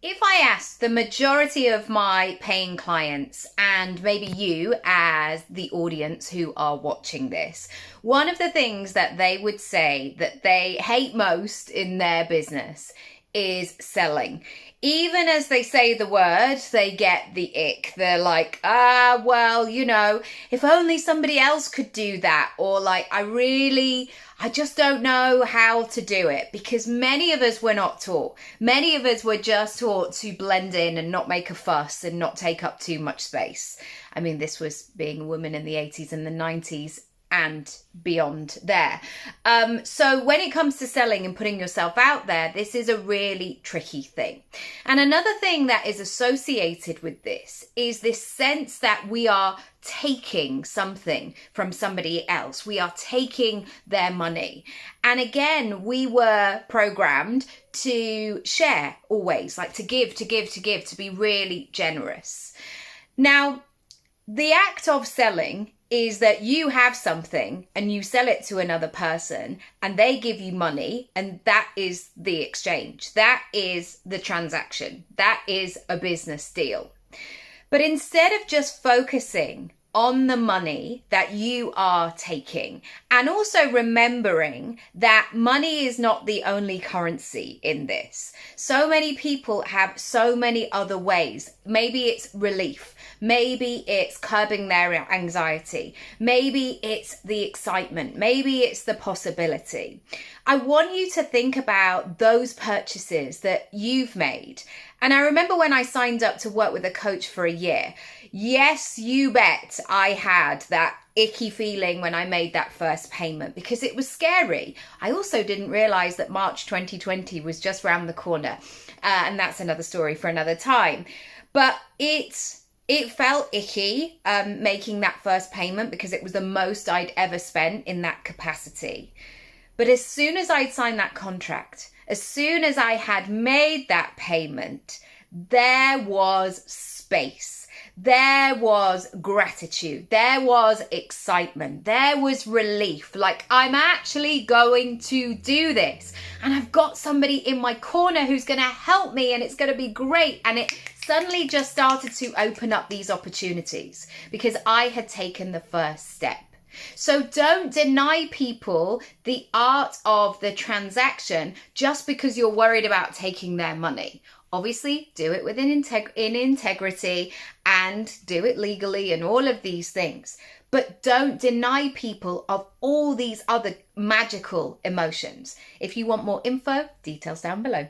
If I asked the majority of my paying clients, and maybe you as the audience who are watching this, one of the things that they would say that they hate most in their business is selling. Even as they say the word, they get the ick. They're like, well, if only somebody else could do that. Or like, I just don't know how to do it, because many of us were not taught. Many of us were just taught to blend in and not make a fuss and not take up too much space. I mean, this was being a woman in the 80s and the 90s and beyond there. So when it comes to selling and putting yourself out there, this is a really tricky thing. And another thing that is associated with this is this sense that we are taking something from somebody else. We are taking their money. And again, we were programmed to share always, like to give, to be really generous. Now, the act of selling is that you have something and you sell it to another person and they give you money, and that is the exchange. That is the transaction. That is a business deal. But instead of just focusing on the money that you are taking, and also remembering that money is not the only currency in this. So many people have so many other ways. Maybe it's relief. Maybe it's curbing their anxiety. Maybe it's the excitement. Maybe it's the possibility. I want you to think about those purchases that you've made. And I remember when I signed up to work with a coach for a year, yes, you bet I had that icky feeling when I made that first payment, because it was scary. I also didn't realize that March 2020 was just around the corner. And that's another story for another time. But it felt icky making that first payment, because it was the most I'd ever spent in that capacity. But as soon as I'd signed that contract, as soon as I had made that payment, there was space. There was gratitude. There was excitement. There was relief. Like, I'm actually going to do this. And I've got somebody in my corner who's going to help me, and it's going to be great. And it suddenly just started to open up these opportunities because I had taken the first step. So don't deny people the art of the transaction just because you're worried about taking their money. Obviously, do it within integrity and do it legally and all of these things. But don't deny people of all these other magical emotions. If you want more info, details down below.